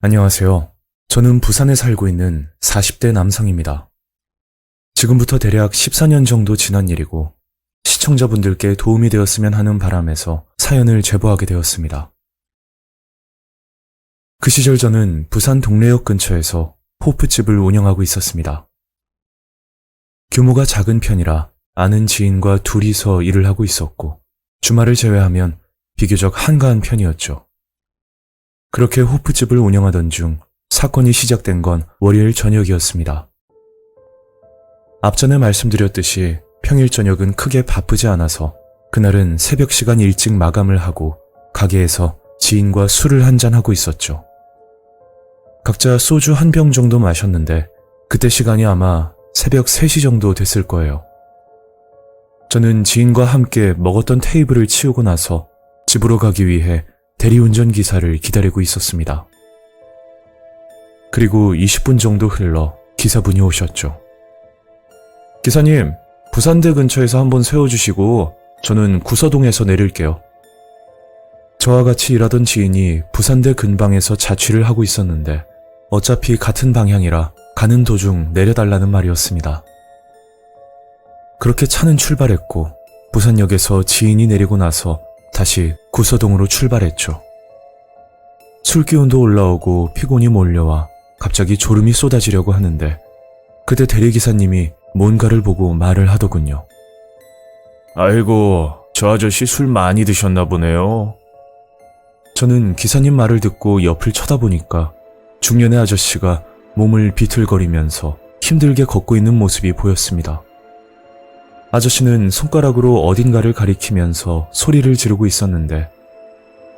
안녕하세요. 저는 부산에 살고 있는 40대 남성입니다. 지금부터 대략 14년 정도 지난 일이고 시청자분들께 도움이 되었으면 하는 바람에서 사연을 제보하게 되었습니다. 그 시절 저는 부산 동래역 근처에서 호프집을 운영하고 있었습니다. 규모가 작은 편이라 아는 지인과 둘이서 일을 하고 있었고 주말을 제외하면 비교적 한가한 편이었죠. 그렇게 호프집을 운영하던 중 사건이 시작된 건 월요일 저녁이었습니다. 앞전에 말씀드렸듯이 평일 저녁은 크게 바쁘지 않아서 그날은 새벽 시간 일찍 마감을 하고 가게에서 지인과 술을 한잔하고 있었죠. 각자 소주 한 병 정도 마셨는데 그때 시간이 아마 새벽 3시 정도 됐을 거예요. 저는 지인과 함께 먹었던 테이블을 치우고 나서 집으로 가기 위해 대리운전 기사를 기다리고 있었습니다. 그리고 20분 정도 흘러 기사분이 오셨죠. 기사님, 부산대 근처에서 한번 세워주시고 저는 구서동에서 내릴게요. 저와 같이 일하던 지인이 부산대 근방에서 자취를 하고 있었는데 어차피 같은 방향이라 가는 도중 내려달라는 말이었습니다. 그렇게 차는 출발했고 부산역에서 지인이 내리고 나서 다시 구서동으로 출발했죠. 술기운도 올라오고 피곤이 몰려와 갑자기 졸음이 쏟아지려고 하는데 그때 대리기사님이 뭔가를 보고 말을 하더군요. 아이고, 저 아저씨 술 많이 드셨나 보네요. 저는 기사님 말을 듣고 옆을 쳐다보니까 중년의 아저씨가 몸을 비틀거리면서 힘들게 걷고 있는 모습이 보였습니다. 아저씨는 손가락으로 어딘가를 가리키면서 소리를 지르고 있었는데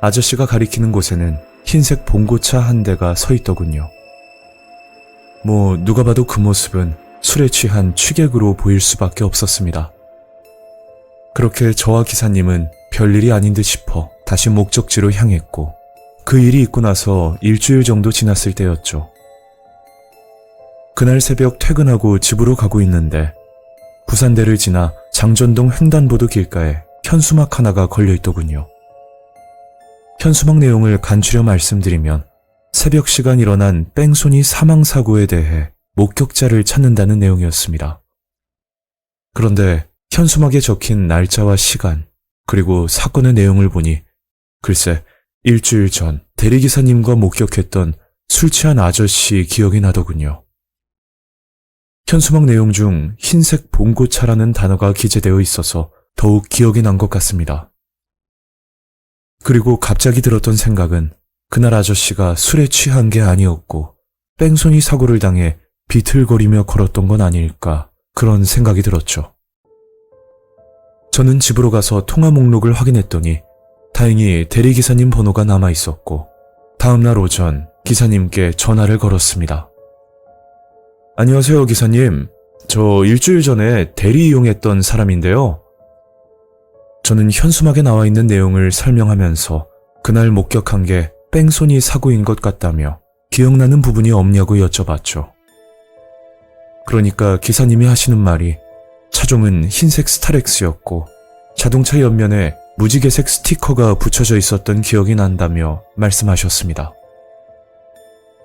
아저씨가 가리키는 곳에는 흰색 봉고차 한 대가 서 있더군요. 누가 봐도 그 모습은 술에 취한 취객으로 보일 수밖에 없었습니다. 그렇게 저와 기사님은 별일이 아닌 듯 싶어 다시 목적지로 향했고 그 일이 있고 나서 일주일 정도 지났을 때였죠. 그날 새벽 퇴근하고 집으로 가고 있는데 부산대를 지나 장전동 횡단보도 길가에 현수막 하나가 걸려있더군요. 현수막 내용을 간추려 말씀드리면 새벽 시간 일어난 뺑소니 사망사고에 대해 목격자를 찾는다는 내용이었습니다. 그런데 현수막에 적힌 날짜와 시간 그리고 사건의 내용을 보니 글쎄 일주일 전 대리기사님과 목격했던 술 취한 아저씨 기억이 나더군요. 현수막 내용 중 흰색 봉고차라는 단어가 기재되어 있어서 더욱 기억이 난 것 같습니다. 그리고 갑자기 들었던 생각은 그날 아저씨가 술에 취한 게 아니었고 뺑소니 사고를 당해 비틀거리며 걸었던 건 아닐까 그런 생각이 들었죠. 저는 집으로 가서 통화 목록을 확인했더니 다행히 대리기사님 번호가 남아 있었고 다음날 오전 기사님께 전화를 걸었습니다. 안녕하세요, 기사님. 저 일주일 전에 대리 이용했던 사람인데요. 저는 현수막에 나와 있는 내용을 설명하면서 그날 목격한 게 뺑소니 사고인 것 같다며 기억나는 부분이 없냐고 여쭤봤죠. 그러니까 기사님이 하시는 말이 차종은 흰색 스타렉스였고 자동차 옆면에 무지개색 스티커가 붙여져 있었던 기억이 난다며 말씀하셨습니다.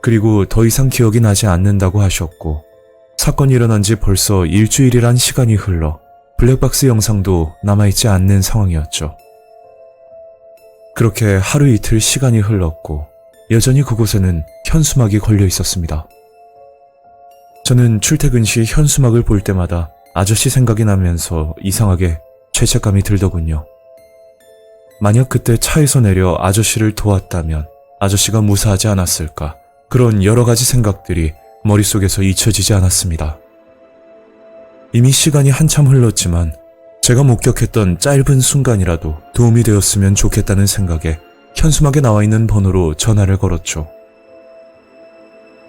그리고 더 이상 기억이 나지 않는다고 하셨고 사건이 일어난 지 벌써 일주일이란 시간이 흘러 블랙박스 영상도 남아있지 않는 상황이었죠. 그렇게 하루 이틀 시간이 흘렀고 여전히 그곳에는 현수막이 걸려 있었습니다. 저는 출퇴근 시 현수막을 볼 때마다 아저씨 생각이 나면서 이상하게 죄책감이 들더군요. 만약 그때 차에서 내려 아저씨를 도왔다면 아저씨가 무사하지 않았을까 그런 여러 가지 생각들이 머릿속에서 잊혀지지 않았습니다. 이미 시간이 한참 흘렀지만 제가 목격했던 짧은 순간이라도 도움이 되었으면 좋겠다는 생각에 현수막에 나와 있는 번호로 전화를 걸었죠.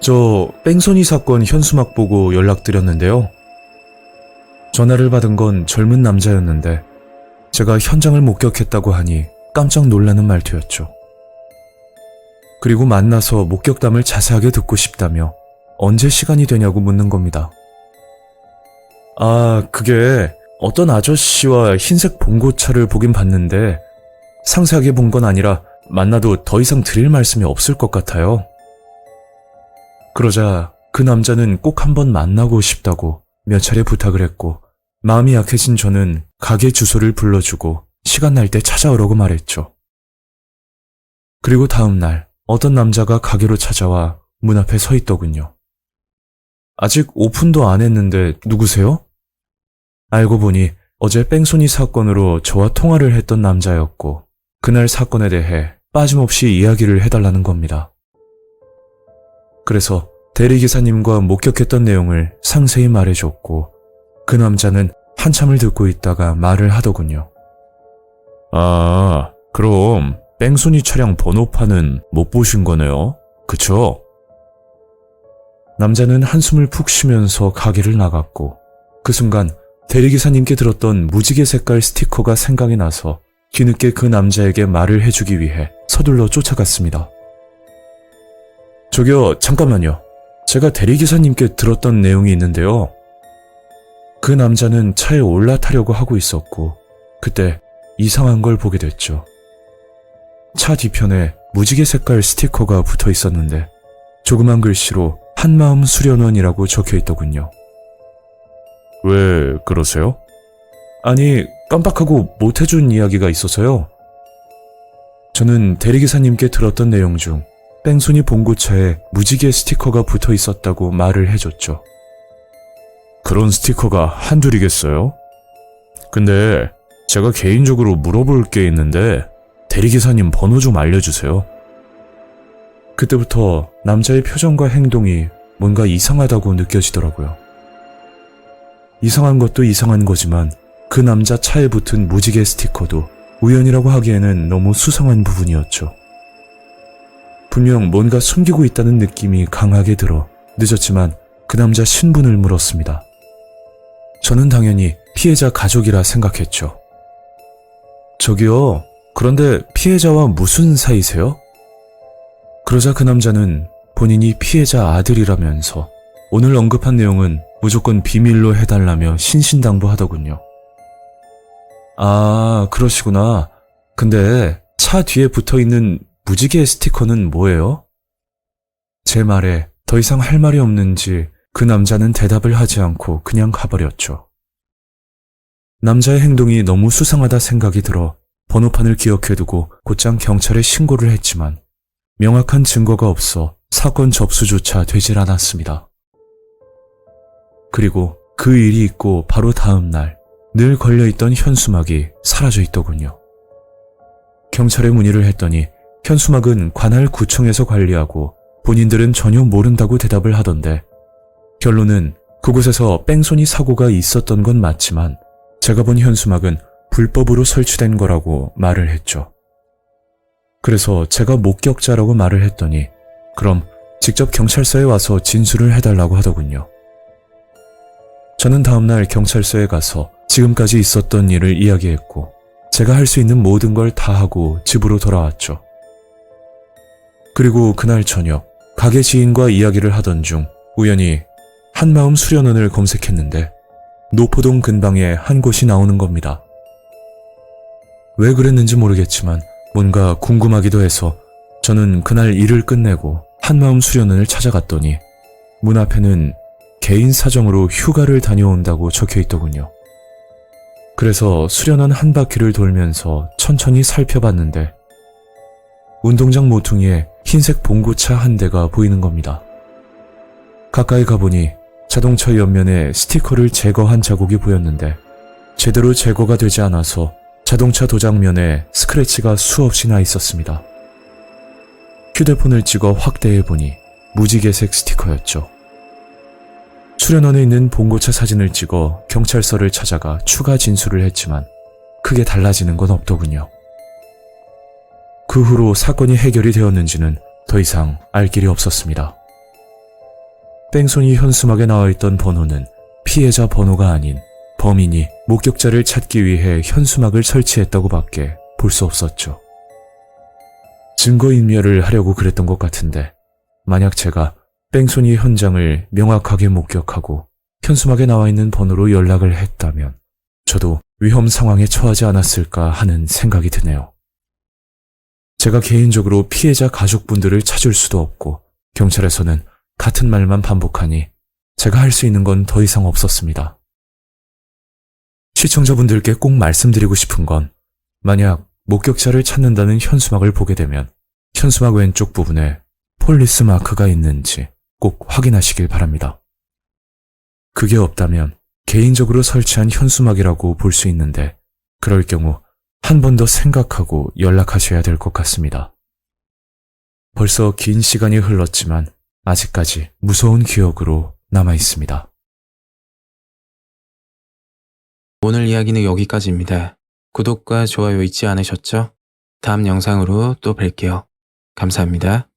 저 뺑소니 사건 현수막 보고 연락드렸는데요. 전화를 받은 건 젊은 남자였는데 제가 현장을 목격했다고 하니 깜짝 놀라는 말투였죠. 그리고 만나서 목격담을 자세하게 듣고 싶다며 언제 시간이 되냐고 묻는 겁니다. 그게 어떤 아저씨와 흰색 봉고차를 보긴 봤는데 상세하게 본 건 아니라 만나도 더 이상 드릴 말씀이 없을 것 같아요. 그러자 그 남자는 꼭 한번 만나고 싶다고 몇 차례 부탁을 했고, 마음이 약해진 저는 가게 주소를 불러주고 시간 날 때 찾아오라고 말했죠. 그리고 다음 날 어떤 남자가 가게로 찾아와 문 앞에 서 있더군요. 아직 오픈도 안 했는데 누구세요? 알고 보니 어제 뺑소니 사건으로 저와 통화를 했던 남자였고, 그날 사건에 대해 빠짐없이 이야기를 해달라는 겁니다. 그래서 대리기사님과 목격했던 내용을 상세히 말해줬고, 그 남자는 한참을 듣고 있다가 말을 하더군요. 아, 그럼 뺑소니 차량 번호판은 못 보신 거네요? 그쵸? 남자는 한숨을 푹 쉬면서 가게를 나갔고, 그 순간 대리기사님께 들었던 무지개 색깔 스티커가 생각이 나서 뒤늦게 그 남자에게 말을 해주기 위해 서둘러 쫓아갔습니다. 저기요, 잠깐만요. 제가 대리기사님께 들었던 내용이 있는데요. 그 남자는 차에 올라타려고 하고 있었고, 그때 이상한 걸 보게 됐죠. 차 뒤편에 무지개 색깔 스티커가 붙어 있었는데, 조그만 글씨로 한마음 수련원이라고 적혀 있더군요. 왜 그러세요? 아니, 깜빡하고 못해준 이야기가 있어서요. 저는 대리기사님께 들었던 내용 중 뺑소니 봉고차에 무지개 스티커가 붙어 있었다고 말을 해줬죠. 그런 스티커가 한둘이겠어요? 근데 제가 개인적으로 물어볼 게 있는데 대리기사님 번호 좀 알려주세요. 그때부터 남자의 표정과 행동이 뭔가 이상하다고 느껴지더라고요. 이상한 것도 이상한 거지만 그 남자 차에 붙은 무지개 스티커도 우연이라고 하기에는 너무 수상한 부분이었죠. 분명 뭔가 숨기고 있다는 느낌이 강하게 들어 늦었지만 그 남자 신분을 물었습니다. 저는 당연히 피해자 가족이라 생각했죠. 저기요, 그런데 피해자와 무슨 사이세요? 그러자 그 남자는 본인이 피해자 아들이라면서 오늘 언급한 내용은 무조건 비밀로 해달라며 신신당부하더군요. 아, 그러시구나. 근데 차 뒤에 붙어있는 무지개 스티커는 뭐예요? 제 말에 더 이상 할 말이 없는지 그 남자는 대답을 하지 않고 그냥 가버렸죠. 남자의 행동이 너무 수상하다 생각이 들어 번호판을 기억해두고 곧장 경찰에 신고를 했지만 명확한 증거가 없어 사건 접수조차 되질 않았습니다. 그리고 그 일이 있고 바로 다음 날 늘 걸려있던 현수막이 사라져 있더군요. 경찰에 문의를 했더니 현수막은 관할 구청에서 관리하고 본인들은 전혀 모른다고 대답을 하던데, 결론은 그곳에서 뺑소니 사고가 있었던 건 맞지만 제가 본 현수막은 불법으로 설치된 거라고 말을 했죠. 그래서 제가 목격자라고 말을 했더니 그럼 직접 경찰서에 와서 진술을 해달라고 하더군요. 저는 다음날 경찰서에 가서 지금까지 있었던 일을 이야기했고 제가 할 수 있는 모든 걸 다 하고 집으로 돌아왔죠. 그리고 그날 저녁 가게 지인과 이야기를 하던 중 우연히 한마음 수련원을 검색했는데 노포동 근방에 한 곳이 나오는 겁니다. 왜 그랬는지 모르겠지만 뭔가 궁금하기도 해서 저는 그날 일을 끝내고 한마음 수련원을 찾아갔더니 문 앞에는 개인 사정으로 휴가를 다녀온다고 적혀 있더군요. 그래서 수련원 한 바퀴를 돌면서 천천히 살펴봤는데 운동장 모퉁이에 흰색 봉고차 한 대가 보이는 겁니다. 가까이 가보니 자동차 옆면에 스티커를 제거한 자국이 보였는데 제대로 제거가 되지 않아서 자동차 도장면에 스크래치가 수없이 나 있었습니다. 휴대폰을 찍어 확대해보니 무지개색 스티커였죠. 수련원에 있는 봉고차 사진을 찍어 경찰서를 찾아가 추가 진술을 했지만 크게 달라지는 건 없더군요. 그 후로 사건이 해결이 되었는지는 더 이상 알 길이 없었습니다. 뺑소니 현수막에 나와있던 번호는 피해자 번호가 아닌 범인이 목격자를 찾기 위해 현수막을 설치했다고 밖에 볼 수 없었죠. 증거인멸을 하려고 그랬던 것 같은데 만약 제가 뺑소니 현장을 명확하게 목격하고 현수막에 나와 있는 번호로 연락을 했다면 저도 위험 상황에 처하지 않았을까 하는 생각이 드네요. 제가 개인적으로 피해자 가족분들을 찾을 수도 없고 경찰에서는 같은 말만 반복하니 제가 할 수 있는 건 더 이상 없었습니다. 시청자분들께 꼭 말씀드리고 싶은 건 만약 목격자를 찾는다는 현수막을 보게 되면 현수막 왼쪽 부분에 폴리스 마크가 있는지 꼭 확인하시길 바랍니다. 그게 없다면 개인적으로 설치한 현수막이라고 볼 수 있는데 그럴 경우 한 번 더 생각하고 연락하셔야 될 것 같습니다. 벌써 긴 시간이 흘렀지만 아직까지 무서운 기억으로 남아 있습니다. 오늘 이야기는 여기까지입니다. 구독과 좋아요 잊지 않으셨죠? 다음 영상으로 또 뵐게요. 감사합니다.